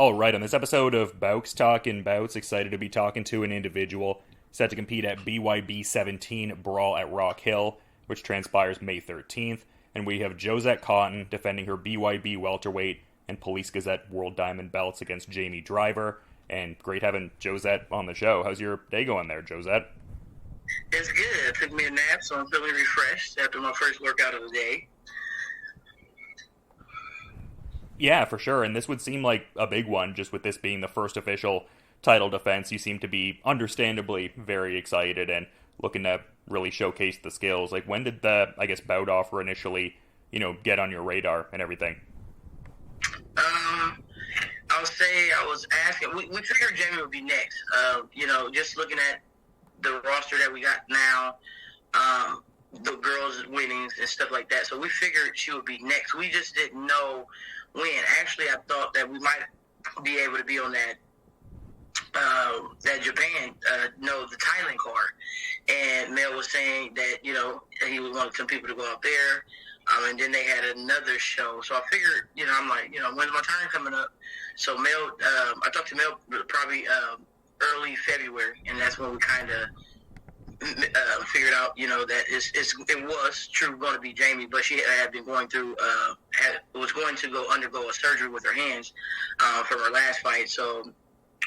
All right, on this episode of Bowks Talking Bouts, excited to be talking to an individual set to compete at BYB 17 Brawl at Rock Hill, which transpires May 13th. And we have Jozette Cotton defending her BYB welterweight and Police Gazette World Diamond belts against Jamie Driver. And great having Jozette on the show. How's your day going there, Jozette? It's good. I took me a nap, so I'm feeling refreshed after my first workout of the day. Yeah, for sure. And this would seem like a big one, just with this being the first official title defense. You seem to be understandably very excited and looking to really showcase the skills. Like, when did the, bout offer initially, get on your radar and everything? I'll say I was asking. We figured Jamie would be next. Just looking at the roster that we got now, the girls' winnings and stuff like that. So we figured she would be next. We just didn't know when. Actually, I thought that we might be able to be on that Japan, the Thailand card. And Mel was saying that, he would want some people to go out there. And then they had another show. So I figured, I'm like, when's my time coming up? So Mel, I talked to Mel probably early February, and that's when we kind of figured out, that it was true going to be Jamie, but she had been going through, was going to undergo a surgery with her hands from her last fight. So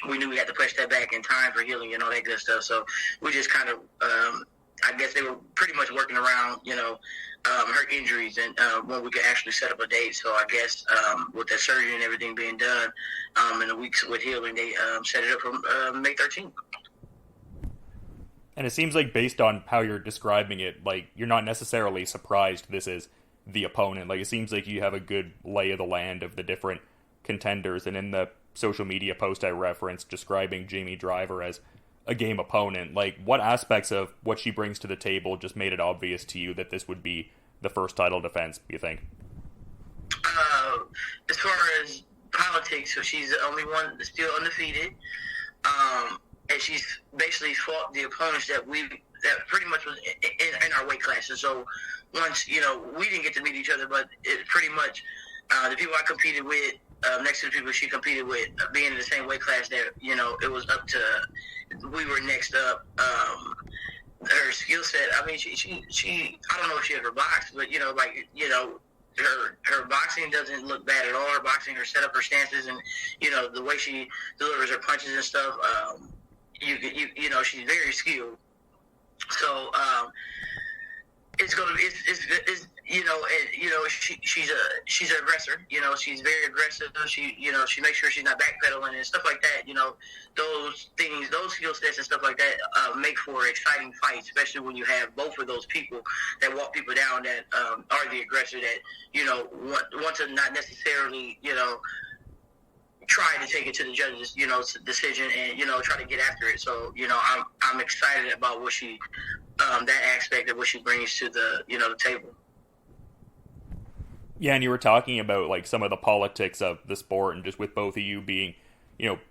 we knew we had to push that back in time for healing and all that good stuff. So we just kind of, I guess they were pretty much working around, her injuries and when we could actually set up a date. So I guess with that surgery and everything being done in the weeks with healing, they set it up for May 13th. And it seems like, based on how you're describing it, like, you're not necessarily surprised this is the opponent. Like, it seems like you have a good lay of the land of the different contenders. And in the social media post I referenced describing Jamie Driver as a game opponent, like, what aspects of what she brings to the table just made it obvious to you that this would be the first title defense, you think? As far as politics, so she's the only one that's still undefeated. And she's basically fought the opponents that pretty much was in our weight classes. So once, we didn't get to meet each other, but it pretty much, the people I competed with, next to the people she competed with, being in the same weight class there, it was up to, we were next up. Her skill set, I mean, she I don't know if she ever boxed, but, her boxing doesn't look bad at all. Her boxing, her setup, her stances, and, the way she delivers her punches and stuff, she's very skilled. So, it's gonna be, she's an aggressor. She's very aggressive. She makes sure she's not backpedaling and stuff like that. Those things, those skill sets and stuff like that make for exciting fights, especially when you have both of those people that walk people down that are the aggressor that want to not necessarily try to take it to the judge's decision and try to get after it. So I'm excited about what she that aspect of what she brings to the the table. Yeah, and you were talking about, like, some of the politics of the sport, and just with both of you being,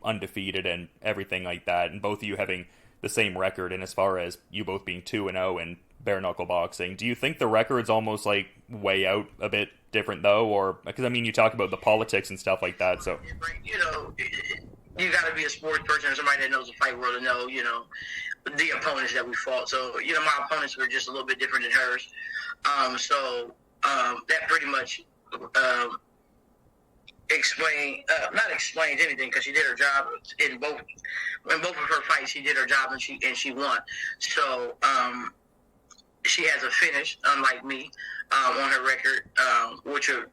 undefeated and everything like that, and both of you having the same record, and as far as you both being 2-0 in bare knuckle boxing, do you think the record's almost, like, way out a bit different, though? Or, because, I mean, you talk about the politics and stuff like that, so... You got to be a sports person or somebody that knows the fight world to know, the opponents that we fought. So, my opponents were just a little bit different than hers. That pretty much not explained anything, because she did her job in both of her fights. She did her job and she won. So she has a finish, unlike me, on her record, which would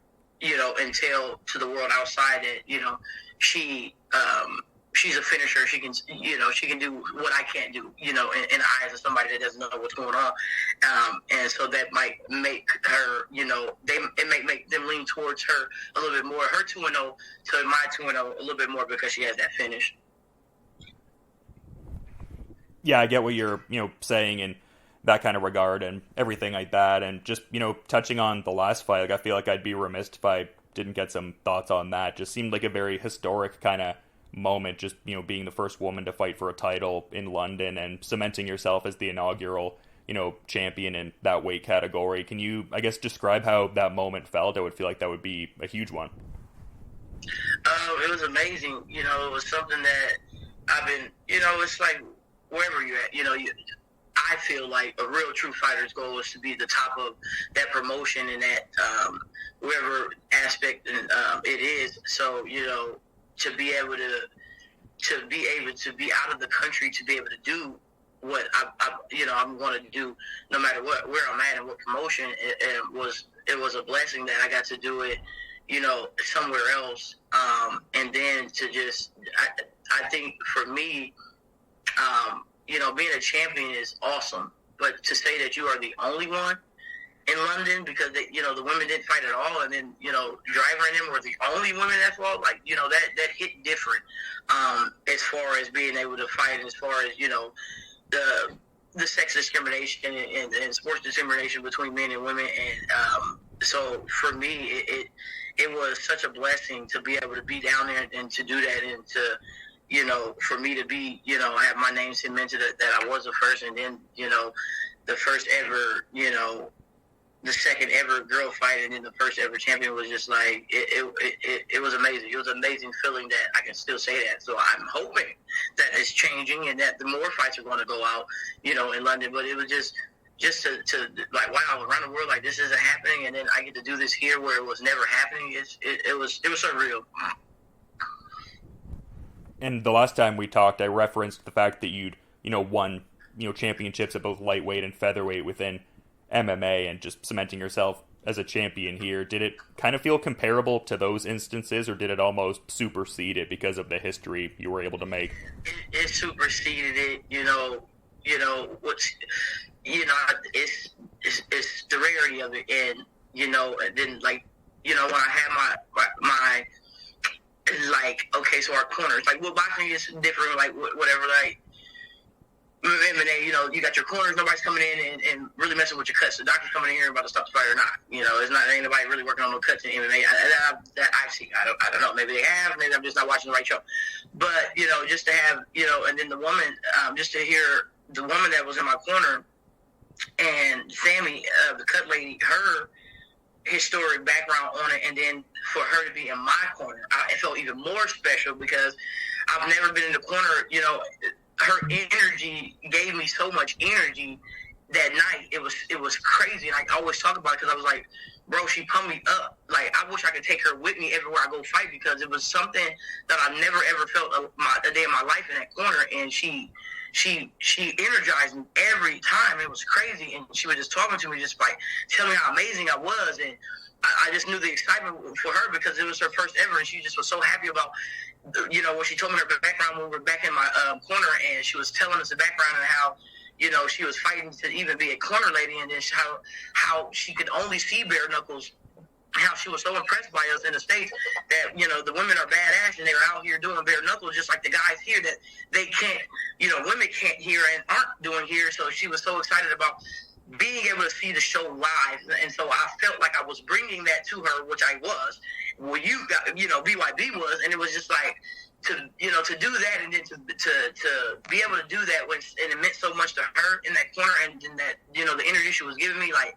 entail to the world outside that she's a finisher. She can do what I can't do, in the eyes of somebody that doesn't know what's going on. And so that might make her, it may make them lean towards her a little bit more. Her 2-0 to my 2-0 a little bit more, because she has that finish. Yeah, I get what you're, saying in that kind of regard and everything like that. And just, touching on the last fight, like, I feel like I'd be remiss if I didn't get some thoughts on that. Just seemed like a very historic kind of moment, just, being the first woman to fight for a title in London and cementing yourself as the inaugural, champion in that weight category. Can you, I guess, describe how that moment felt? I would feel like that would be a huge one. It was amazing. It was something that I've been. It's like wherever you're at. I feel like a real true fighter's goal is to be the top of that promotion and that wherever aspect it is. So to be able to be out of the country, to be able to do what I'm going to do, no matter where I'm at and what promotion. It was a blessing that I got to do it, somewhere else. And then to just, I think for me, being a champion is awesome. But to say that you are the only one in London, because the women didn't fight at all, and then Driver and them were the only women that fought, like that hit different. As far as being able to fight, and as far as the sex discrimination and sports discrimination between men and women, and so for me, it was such a blessing to be able to be down there and to do that, and to for me to be have my name cemented that I was the first, and then the first ever the second ever girl fight, and then the first ever champion was just like it was amazing. It was an amazing feeling that I can still say that. So I'm hoping that it's changing and that the more fights are going to go out, in London. But it was just to like, wow, around the world, like, this isn't happening, and then I get to do this here where it was never happening. It was surreal. And the last time we talked, I referenced the fact that you'd won championships at both lightweight and featherweight within MMA, and just cementing yourself as a champion here. Did it kind of feel comparable to those instances, or did it almost supersede it because of the history you were able to make? It superseded it. What's it's the rarity of it, and and then like when I had my like, okay, so our corners, like, well, boxing is different, like whatever, like MMA, you got your corners, nobody's coming in and really messing with your cuts. The doctor's coming in here about to stop the fight or not. Ain't nobody really working on no cuts in MMA that I've seen. I don't know. Maybe they have. Maybe I'm just not watching the right show. But just to have and then the woman, just to hear the woman that was in my corner, and Sammy, the cut lady, her historic background on it, and then for her to be in my corner, it felt even more special because I've never been in the corner. Her energy gave me so much energy that night. It was crazy, and I always talk about it because I was like, bro, she pumped me up. Like, I wish I could take her with me everywhere I go fight, because it was something that I've never ever felt a day in my life in that corner, and she energized me every time. It was crazy, and she was just talking to me, just like telling me how amazing I was, and I just knew the excitement for her because it was her first ever, and she just was so happy about when she told me her background when we were back in my corner, and she was telling us the background and how she was fighting to even be a corner lady, and then how she could only see bare knuckles. How she was so impressed by us in the States that, the women are badass and they're out here doing bare knuckles just like the guys here that they can't, women can't hear and aren't doing here. So she was so excited about being able to see the show live. And so I felt like I was bringing that to her, which I was. Well, you got, BYB was, and it was just like, to do that, and then to be able to do that and it meant so much to her in that corner, and then that, the energy she was giving me, like,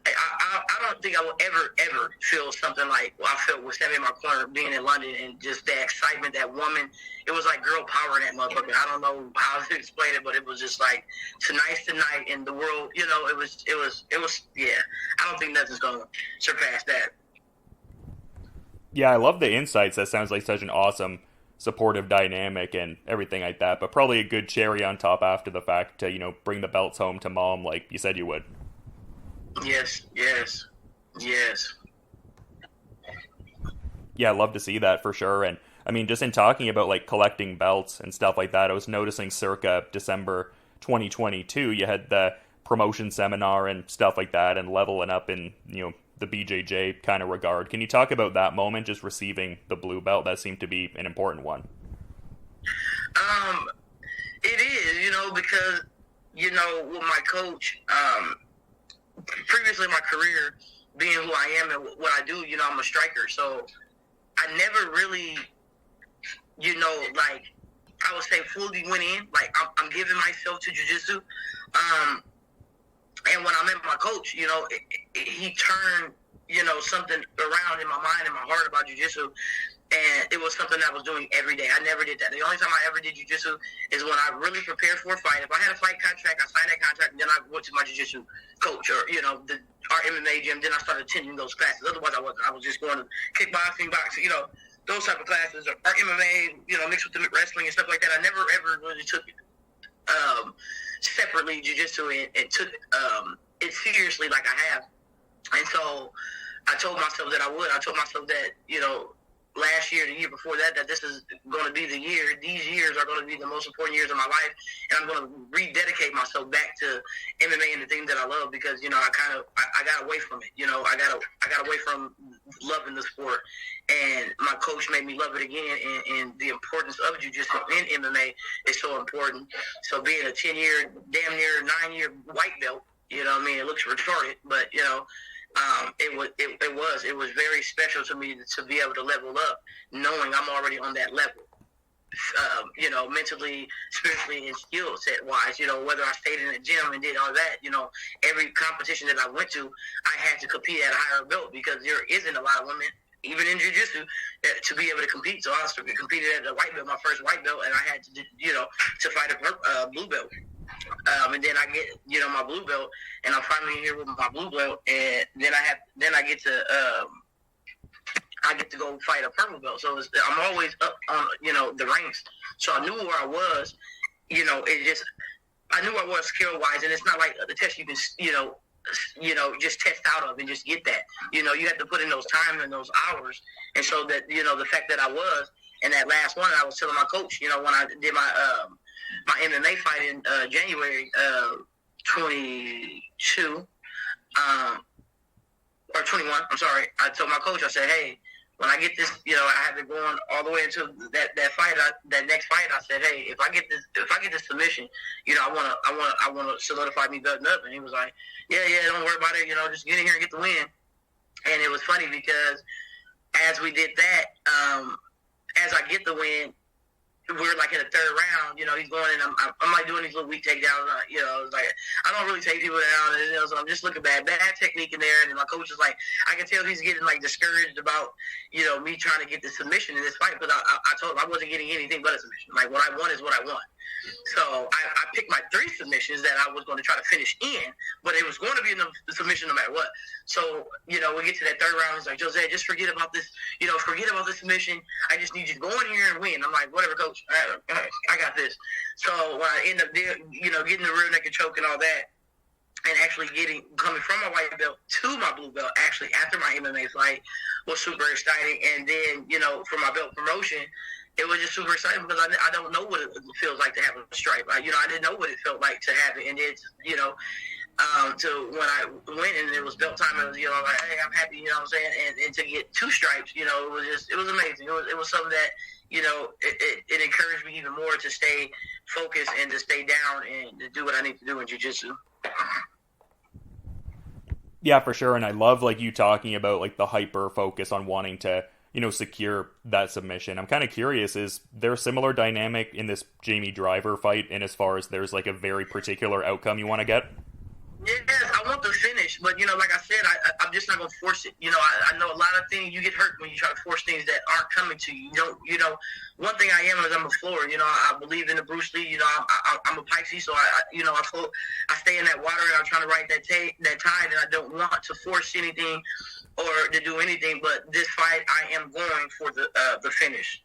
I don't think I will ever feel something like I felt with Sammy in my corner being in London, and just that excitement, that woman. It was like girl power in that motherfucker. I don't know how to explain it, but it was just like tonight's the night in the world. It was yeah. I don't think nothing's gonna surpass that. Yeah, I love the insights. That sounds like such an awesome supportive dynamic and everything like that, but probably a good cherry on top after the fact to bring the belts home to mom like you said you would. Yes. Yeah, I'd love to see that for sure. And I mean, just in talking about like collecting belts and stuff like that, I was noticing circa December 2022, you had the promotion seminar and stuff like that, and leveling up in the BJJ kind of regard. Can you talk about that moment, just receiving the blue belt? That seemed to be an important one. It is, because with my coach, previously in my career, being who I am and what I do, I'm a striker. So I never really, like, I would say fully went in. Like, I'm giving myself to jiu-jitsu. And when I met my coach, he turned, something around in my mind and my heart about jiu-jitsu. And it was something I was doing every day. I never did that. The only time I ever did jiu-jitsu is when I really prepared for a fight. If I had a fight contract, I signed that contract, and then I went to my jiu-jitsu coach or, our MMA gym. Then I started attending those classes. Otherwise, I wasn't. I was just going to kickboxing, boxing, those type of classes, or MMA, mixed with the wrestling and stuff like that. I never, ever really took it separately, jiu-jitsu, and took it seriously like I have. And so I told myself that I would. I told myself that, last year, the year before that this is going to be the year. These years are going to be the most important years of my life, and I'm going to rededicate myself back to MMA and the things that I love because, I got away from it. I got away from loving the sport, and my coach made me love it again, and the importance of jiu-jitsu in MMA is so important. So being a 10-year, damn near 9-year white belt, it looks retarded, but, it was very special to me to be able to level up, knowing I'm already on that level, mentally, spiritually, and skill set wise. Whether I stayed in the gym and did all that, every competition that I went to, I had to compete at a higher belt because there isn't a lot of women, even in jiu-jitsu, to be able to compete. So I competed at the white belt, my first white belt, and I had to, to fight a blue belt. And then I get, my blue belt, and I'm finally here with my blue belt, and then I get to go fight a purple belt. So I'm always up on, the ranks. So I knew where I was, I knew where I was skill wise, and it's not like the test you can, just test out of and just get that. You have to put in those times and those hours, and so that, the fact that I was, and that last one, I was telling my coach, when I did my MMA fight in January 22, or 21, I'm sorry. I told my coach, I said, hey, when I get this, I have been going all the way into that fight, that next fight. I said, hey, if I get this submission, I want to solidify me belting up. And he was like, yeah, don't worry about it. Just get in here and get the win. And it was funny because as we did that, as I get the win, we're like in the third round, he's going and I'm like doing these little weak takedowns, it's like, I don't really take people down, and, so I'm just looking bad technique in there, and my coach is like, I can tell he's getting like discouraged about, me trying to get the submission in this fight, but I told him I wasn't getting anything but a submission. Like, what I want is what I want. So I picked my 3 submissions that I was going to try to finish in, but it was going to be the submission no matter what. So, we get to that third round, it's like, Jozette, just forget about this, forget about this submission. I just need you to go in here and win. I'm like, whatever, coach. I got this. So when I end up, getting the rear naked choke and all that, and actually coming from my white belt to my blue belt, actually after my MMA fight, was super exciting. And then, for my belt promotion, it was just super exciting because I don't know what it feels like to have a stripe. I didn't know what it felt like to have it, and it's, so when I went and it was belt time, it was, like, hey, I'm happy, what I'm saying, and to get 2 stripes, it was amazing. It was something that, it encouraged me even more to stay focused and to stay down and to do what I need to do in jiu-jitsu. Yeah, for sure. And I love, like, you talking about, like, the hyper focus on wanting to, secure that submission. I'm kind of curious, is there a similar dynamic in this Jamie Driver fight, in as far as there's, like, a very particular outcome you want to get? Yes, I want the finish, but, like I said, I'm just not going to force it. I know a lot of things, you get hurt when you try to force things that aren't coming to you. One thing I am is I'm a floor. I believe in the Bruce Lee. I'm a Pisces, so I stay in that water and I'm trying to ride that tide, and I don't want to force anything or to do anything. But this fight, I am going for the finish.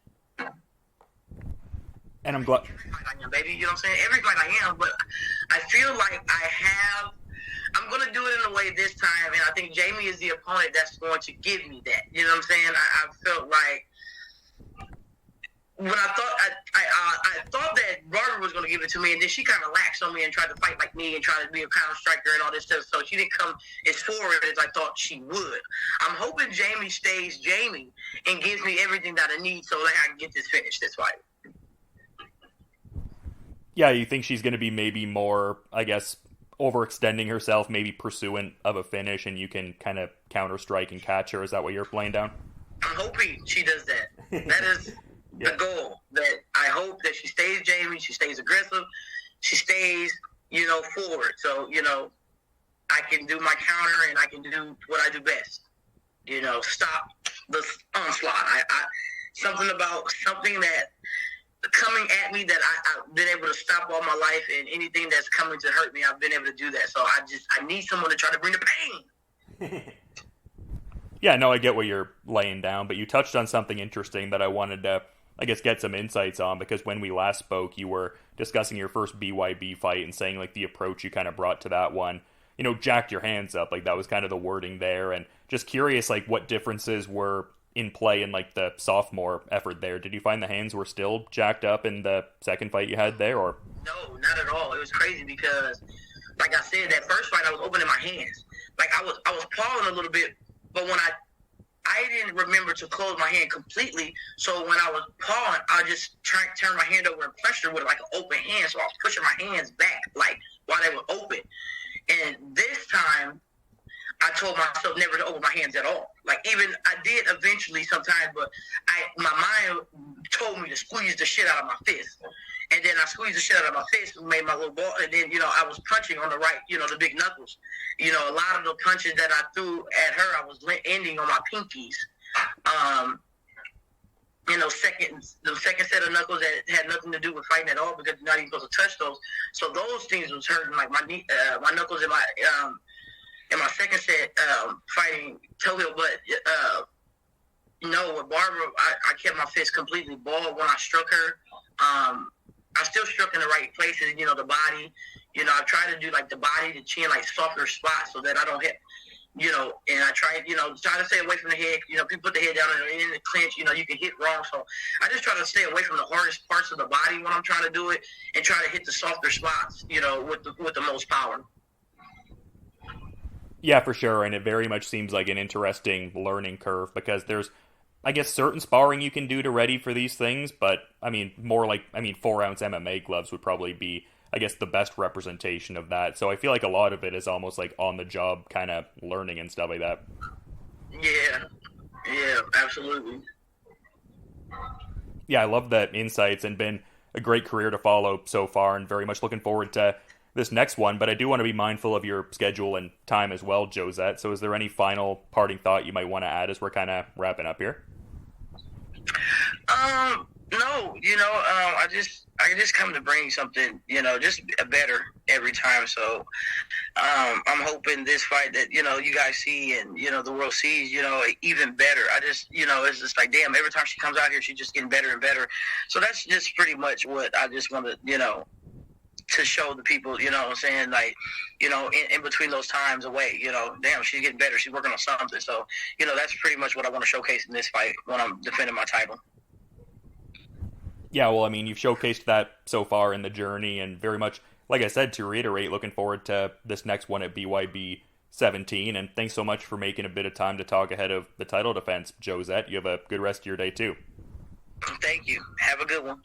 And I'm glad. Every fight I am, baby. You know what I'm saying? Every fight I am, but I feel like I'm going to do it in a way this time, and I think Jamie is the opponent that's going to give me that. You know what I'm saying? I felt like when I thought that Barber was going to give it to me, and then she kind of laxed on me and tried to fight like me and try to be a counter striker and all this stuff. So she didn't come as forward as I thought she would. I'm hoping Jamie stays Jamie and gives me everything that I need so that I can get this finished, this fight. Yeah, you think she's going to be maybe more, I guess, overextending herself, maybe pursuant of a finish, and you can kind of counter-strike and catch her? Is that what you're playing down? I'm hoping she does that. That is the goal. That I hope that she stays Jamie, she stays aggressive, she stays, forward. So, I can do my counter and I can do what I do best. Stop the onslaught. something about something that coming at me that I've been able to stop all my life, and anything that's coming to hurt me, I've been able to do that. So I need someone to try to bring the pain. Yeah, no, I get what you're laying down, but you touched on something interesting that I wanted to, I guess, get some insights on, because when we last spoke, you were discussing your first BYB fight and saying, like, the approach you kind of brought to that one, you know, jacked your hands up, like, that was kind of the wording there, and just curious, like, what differences were in play in, like, the sophomore effort there. Did you find the hands were still jacked up in the second fight you had there, or? No, not at all. It was crazy because, like I said, that first fight I was opening my hands. Like, I was pawing a little bit, but when I didn't remember to close my hand completely, so when I was pawing, I just turn my hand over and pressure with like an open hand, so I was pushing my hands back, like, while they were open. And this time, I told myself never to open my hands at all. Like, even I did eventually sometimes, but my mind told me to squeeze the shit out of my fist. And then I squeezed the shit out of my fist and made my little ball. And then, you know, I was punching on the right, you know, the big knuckles. You know, a lot of the punches that I threw at her, I was ending on my pinkies. You know, the second set of knuckles that had nothing to do with fighting at all, because you're not even supposed to touch those. So those things was hurting, like my knee, my knuckles in my second set fighting toe heel. But no, with Barbara, I kept my fist completely balled when I struck her. I still struck in the right places, you know, the body. You know, I try to do, like, the body, the chin, like, softer spots so that I don't hit, you know, and I try to stay away from the head. You know, people put the head down and in the clinch, you know, you can hit wrong. So I just try to stay away from the hardest parts of the body when I'm trying to do it, and try to hit the softer spots, you know, with the most power. Yeah, for sure, and it very much seems like an interesting learning curve, because there's, I guess, certain sparring you can do to ready for these things, but, I mean, 4-ounce MMA gloves would probably be, I guess, the best representation of that. So I feel like a lot of it is almost like on-the-job kind of learning and stuff like that. Yeah, absolutely. Yeah, I love the insights, and been a great career to follow so far, and very much looking forward to this next one, but I do want to be mindful of your schedule and time as well, Jozette. So is there any final parting thought you might want to add as we're kind of wrapping up here? No, you know, I just come to bring something, you know, just better every time. So, I'm hoping this fight that, you know, you guys see and, you know, the world sees, you know, even better. I just, you know, it's just like, damn, every time she comes out here, she's just getting better and better. So that's just pretty much what I just want to, you know, to show the people, you know what I'm saying, like, you know, in between those times away, you know, damn, she's getting better, she's working on something. So, you know, that's pretty much what I want to showcase in this fight when I'm defending my title. Yeah, well, I mean, you've showcased that so far in the journey, and very much, like I said, to reiterate, looking forward to this next one at BYB 17, and thanks so much for making a bit of time to talk ahead of the title defense, Jozette. You have a good rest of your day, too. Thank you. Have a good one.